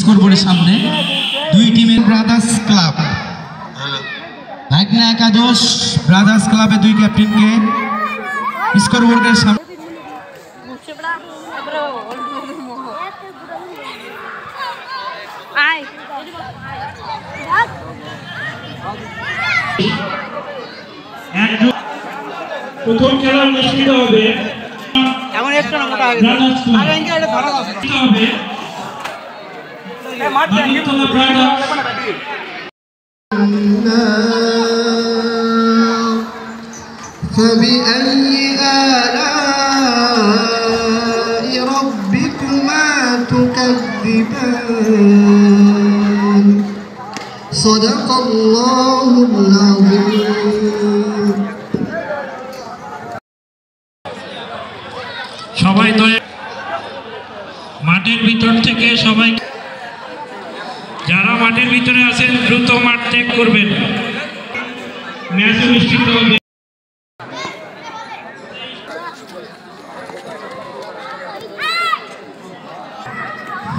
স্কোরবোর্ডের সামনে দুই টিমের ব্রাদার্স ক্লাব ভাগনা একাদশ ব্রাদার্স ক্লাবে দুই ক্যাপ্টেনকে স্কোরবোর্ডের সামনে প্রথম খেলা অনুষ্ঠিত হবে এখন একটা মোটা আগে আগে ইনকে এটা ধরা হবে এই মাঠ থেকে فبأي آلاء ربكما تكذبان صدق الله العظيم সবাই তো মাঠের ভিতর থেকে সবাই যারা মাঠের ভিতরে আছেন দ্রুত মাঠ ত্যাগ করবেন ম্যাচ অনুষ্ঠিত হবে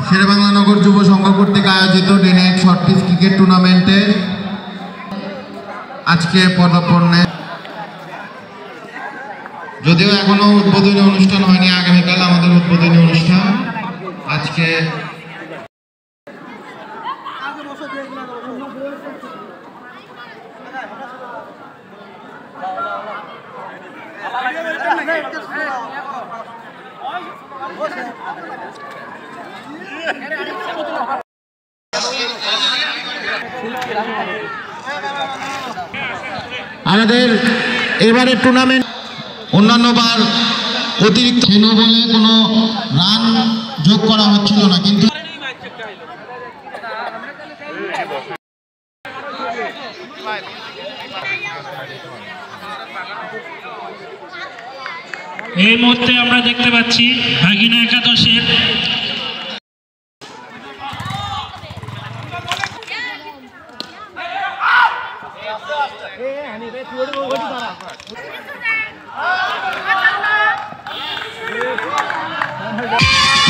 শেরেবাংলা নগর যুব সংঘ কর্তৃক আয়োজিত ডে-নাইট শর্ট পিচ ক্রিকেট টুর্নামেন্টে আজকে পদার্পণে যদিও এখনো উদ্বোধনী অনুষ্ঠান হয়নি, আগামীকাল আমাদের উদ্বোধনী অনুষ্ঠান। আজকে আমাদের এবারের টুর্নামেন্ট অন্যান্যবার অতিরিক্ত বলে কোনো রান যোগ করা হচ্ছিল না, কিন্তু এই মুহূর্তে আমরা দেখতে পাচ্ছি ভাগিনা একাদশের Hey,